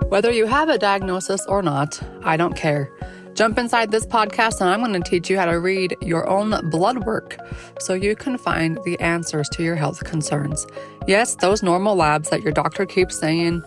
Whether you have a diagnosis or not, I don't care. Jump inside this podcast and I'm going to teach you how to read your own blood work so you can find the answers to your health concerns. Yes, those normal labs that your doctor keeps saying,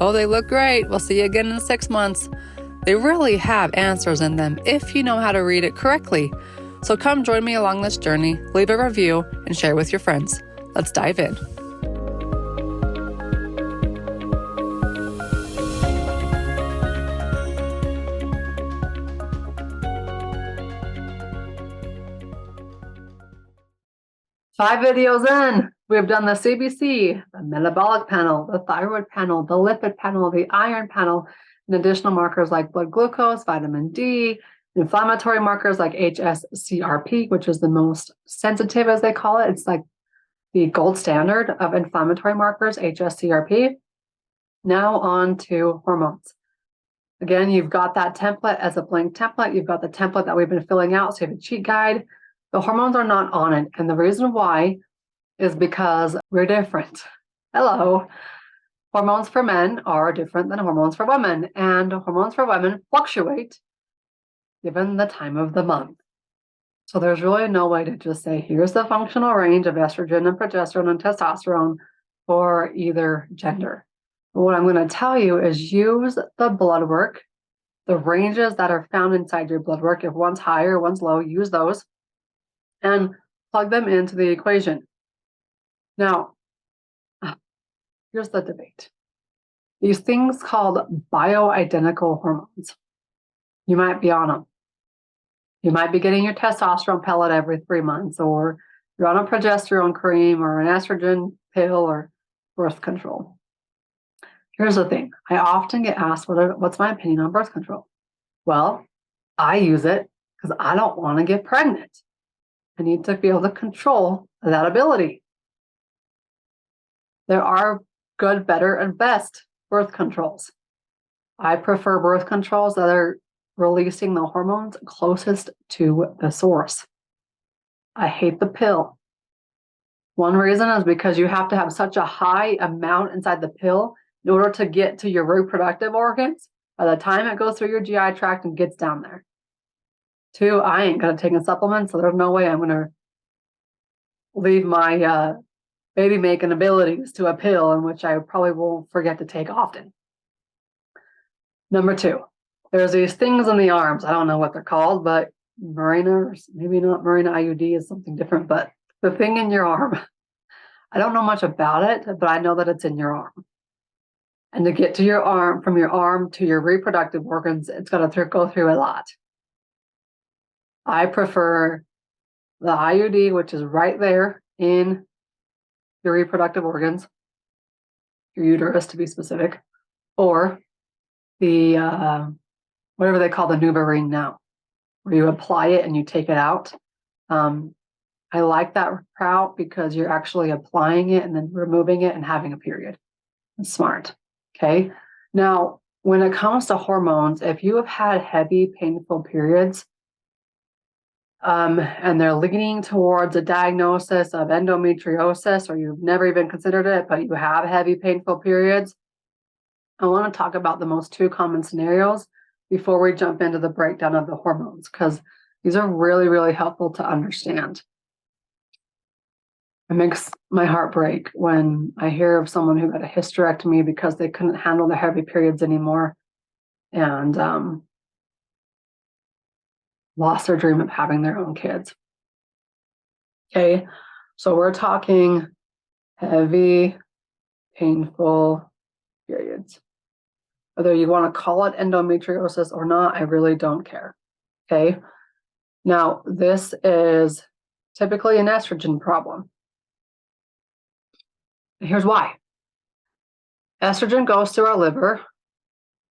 oh, they look great, we'll see you again in 6 months. They really have answers in them if you know how to read it correctly. So come join me along this journey, leave a review, and share with your friends. Let's dive in. Five videos in, we've done the CBC, the metabolic panel, the thyroid panel, the lipid panel, the iron panel, and additional markers like blood glucose, vitamin D, inflammatory markers like HSCRP, which is the most sensitive, as they call it. It's like the gold standard of inflammatory markers, HSCRP. Now on to hormones. Again, you've got that template as a blank template. You've got the template that we've been filling out, so you have a cheat guide. The hormones are not on it. And the reason why is because we're different. Hello. Hormones for men are different than hormones for women. And hormones for women fluctuate given the time of the month. So there's really no way to just say, here's the functional range of estrogen and progesterone and testosterone for either gender. But what I'm going to tell you is use the blood work, the ranges that are found inside your blood work. If one's higher, one's low, use those and plug them into the equation. Now, here's the debate. These things called bioidentical hormones, you might be on them. You might be getting your testosterone pellet every 3 months, or you're on a progesterone cream or an estrogen pill or birth control. Here's the thing. I often get asked, what's my opinion on birth control? Well, I use it because I don't want to get pregnant. I need to be able to control that ability. There are good, better, and best birth controls. I prefer birth controls that are releasing the hormones closest to the source. I hate the pill. One reason is because you have to have such a high amount inside the pill in order to get to your reproductive organs by the time it goes through your GI tract and gets down there. 2, I ain't going to take a supplement, so there's no way I'm going to leave my baby making abilities to a pill, in which I probably won't forget to take often. Number 2, there's these things in the arms. I don't know what they're called, but Mirena, or maybe not Mirena IUD is something different, but the thing in your arm. I don't know much about it, but I know that it's in your arm. And to get to your arm, from your arm to your reproductive organs, it's got to go through a lot. I prefer the IUD, which is right there in your reproductive organs, your uterus to be specific, or the whatever they call the NuvaRing now, where you apply it and you take it out. I like that route because you're actually applying it and then removing it and having a period. It's smart. Okay. Now, when it comes to hormones, if you have had heavy, painful periods, and they're leaning towards a diagnosis of endometriosis, or you've never even considered it, but you have heavy, painful periods, I want to talk about the most 2 common scenarios before we jump into the breakdown of the hormones, because these are really, really helpful to understand. It makes my heart break when I hear of someone who got a hysterectomy because they couldn't handle the heavy periods anymore and lost their dream of having their own kids. Okay, so we're talking heavy, painful periods. Whether you want to call it endometriosis or not, I really don't care. Okay, now this is typically an estrogen problem. Here's why. Estrogen goes through our liver,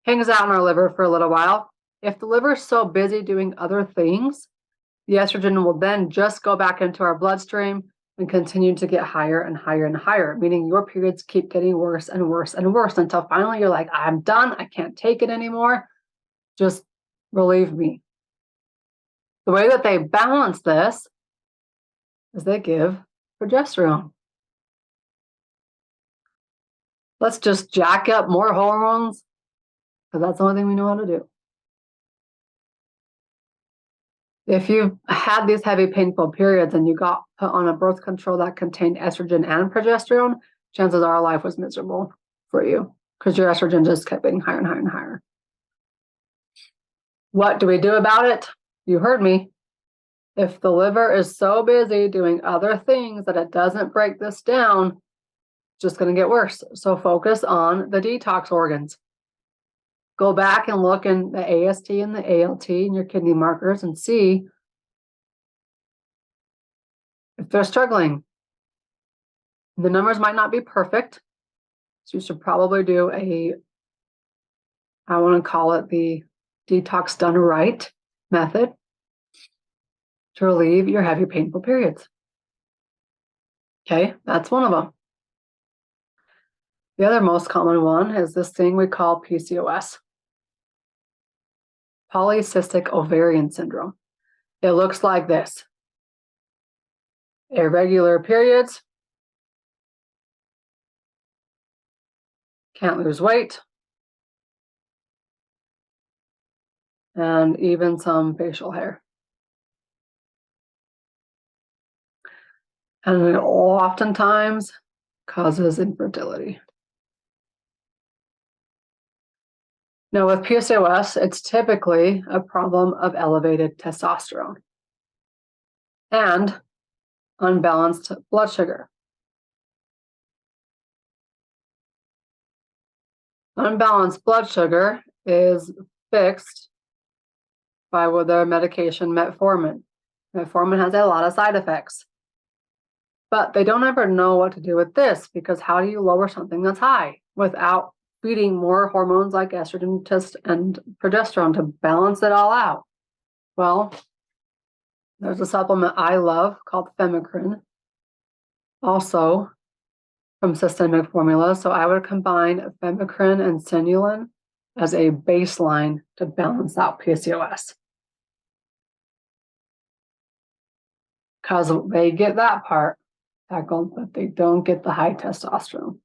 hangs out in our liver for a little while. If the liver is so busy doing other things, the estrogen will then just go back into our bloodstream and continue to get higher and higher and higher, meaning your periods keep getting worse and worse and worse until finally you're like, I'm done. I can't take it anymore. Just relieve me. The way that they balance this is they give progesterone. Let's just jack up more hormones because that's the only thing we know how to do. If you've had these heavy, painful periods and you got put on a birth control that contained estrogen and progesterone, chances are life was miserable for you because your estrogen just kept getting higher and higher and higher. What do we do about it? You heard me. If the liver is so busy doing other things that it doesn't break this down, it's just going to get worse. So focus on the detox organs. Go back and look in the AST and the ALT and your kidney markers and see if they're struggling. The numbers might not be perfect, so you should probably do I want to call it the detox done right method to relieve your heavy, painful periods. Okay, that's one of them. The other most common one is this thing we call PCOS. Polycystic ovarian syndrome. It looks like this. Irregular periods, can't lose weight, and even some facial hair. And it oftentimes causes infertility. Now, with PCOS, it's typically a problem of elevated testosterone and unbalanced blood sugar. Unbalanced blood sugar is fixed by their medication metformin. Metformin has a lot of side effects, but they don't ever know what to do with this because how do you lower something that's high without feeding more hormones like estrogen, and progesterone to balance it all out? Well, there's a supplement I love called Femicrin, also from Systemic Formula. So I would combine Femicrin and Sinulin as a baseline to balance out PCOS. Because they get that part tackled, but they don't get the high testosterone.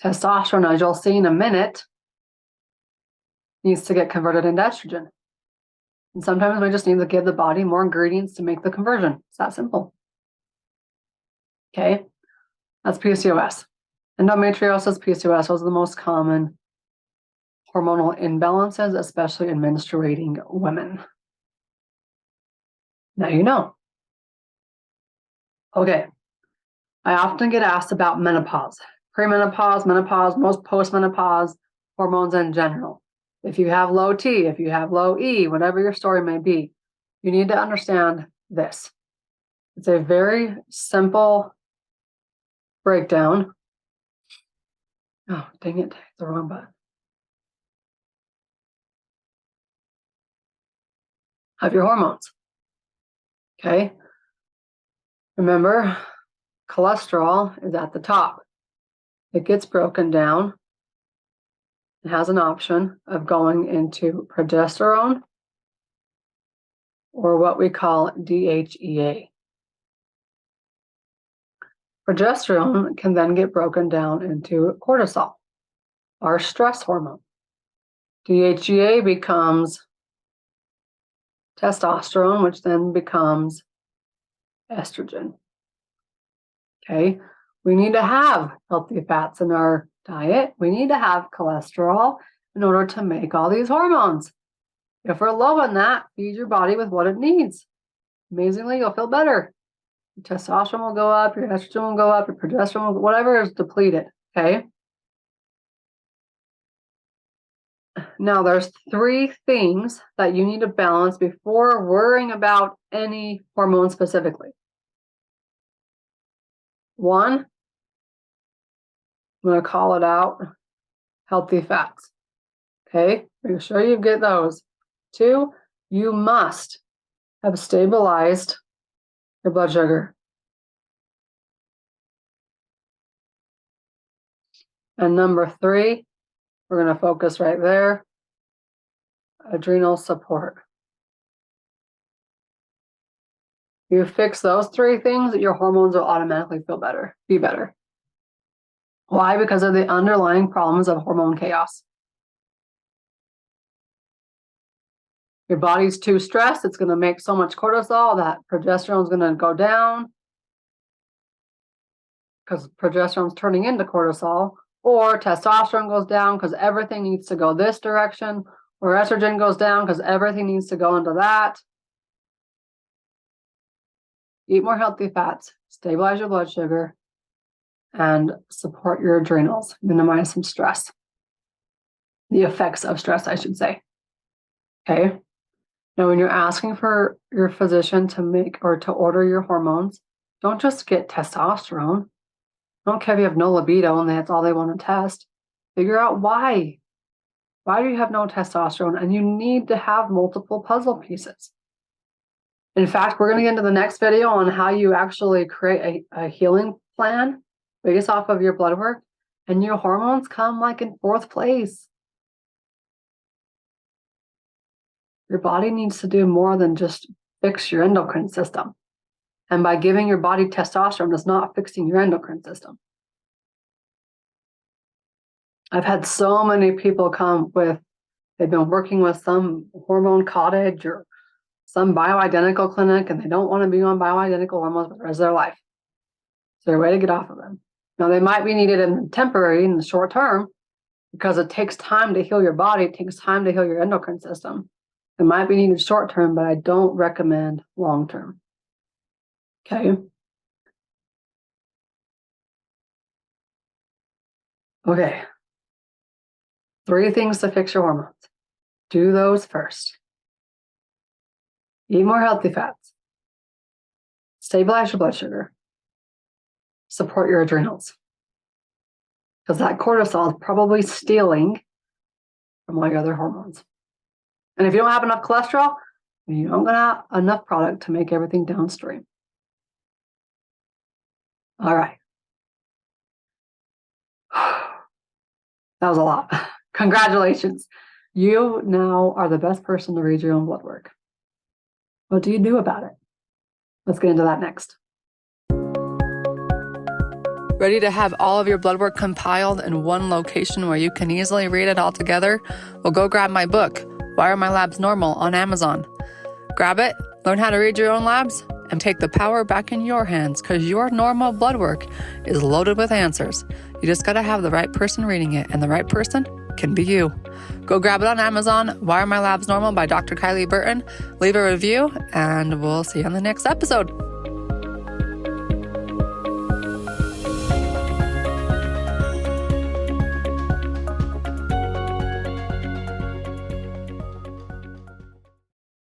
Testosterone, as you'll see in a minute, needs to get converted into estrogen. And sometimes we just need to give the body more ingredients to make the conversion. It's that simple. Okay, that's PCOS. Endometriosis, PCOS, those are the most common hormonal imbalances, especially in menstruating women. Now you know. Okay, I often get asked about menopause, premenopause, menopause, most postmenopause, hormones in general. If you have low T, if you have low E, whatever your story may be, you need to understand this. It's a very simple breakdown. Oh, dang it, the wrong button. Of your hormones. Okay. Remember, cholesterol is at the top. It gets broken down. It has an option of going into progesterone or what we call DHEA. Progesterone can then get broken down into cortisol, our stress hormone. DHEA becomes testosterone, which then becomes estrogen. Okay, we need to have healthy fats in our diet. We need to have cholesterol in order to make all these hormones. If we're low on that, feed your body with what it needs. Amazingly, you'll feel better. Your testosterone will go up, your estrogen will go up, your progesterone will, whatever is depleted. Okay. Now, there's 3 things that you need to balance before worrying about any hormone specifically. 1, I'm going to call it out, healthy fats. Okay, make sure you get those. 2, you must have stabilized your blood sugar. And number 3, we're going to focus right there, adrenal support. You fix those 3 things, your hormones will automatically feel better, be better. Well, Why? Because of the underlying problems of hormone chaos. Your body's too stressed. It's going to make so much cortisol that progesterone is going to go down because progesterone's turning into cortisol, or testosterone goes down because everything needs to go this direction, or estrogen goes down because everything needs to go into that. Eat more healthy fats, stabilize your blood sugar, and support your adrenals, minimize some stress. The effects of stress, I should say. Okay. Now, when you're asking for your physician to make or to order your hormones, don't just get testosterone. Don't care if you have no libido and that's all they want to test. Figure out why. Why do you have no testosterone? And you need to have multiple puzzle pieces. In fact, we're going to get into the next video on how you actually create a healing plan based off of your blood work, and your hormones come like in fourth place. Your body needs to do more than just fix your endocrine system. And by giving your body testosterone is not fixing your endocrine system. I've had so many people come with, they've been working with some hormone cottage or some bioidentical clinic, and they don't want to be on bioidentical hormones for the rest of their life. So there's a way to get off of them. Now, they might be needed in temporary, in the short term, because it takes time to heal your body. It takes time to heal your endocrine system. It might be needed short term, but I don't recommend long term. Okay. Okay. 3 things to fix your hormones. Do those first. Eat more healthy fats. Stabilize your blood sugar. Support your adrenals. Because that cortisol is probably stealing from all your other hormones. And if you don't have enough cholesterol, you don't have enough product to make everything downstream. All right. That was a lot. Congratulations. You now are the best person to read your own blood work. What do you do about it? Let's get into that next. Ready to have all of your blood work compiled in one location where you can easily read it all together? Well, go grab my book, Why Are My Labs Normal, on Amazon. Grab it, learn how to read your own labs, and take the power back in your hands, because your normal blood work is loaded with answers. You just got to have the right person reading it, and the right person can be you. Go grab it on Amazon, Why Are My Labs Normal by Dr. Kylie Burton. Leave a review, and we'll see you on the next episode.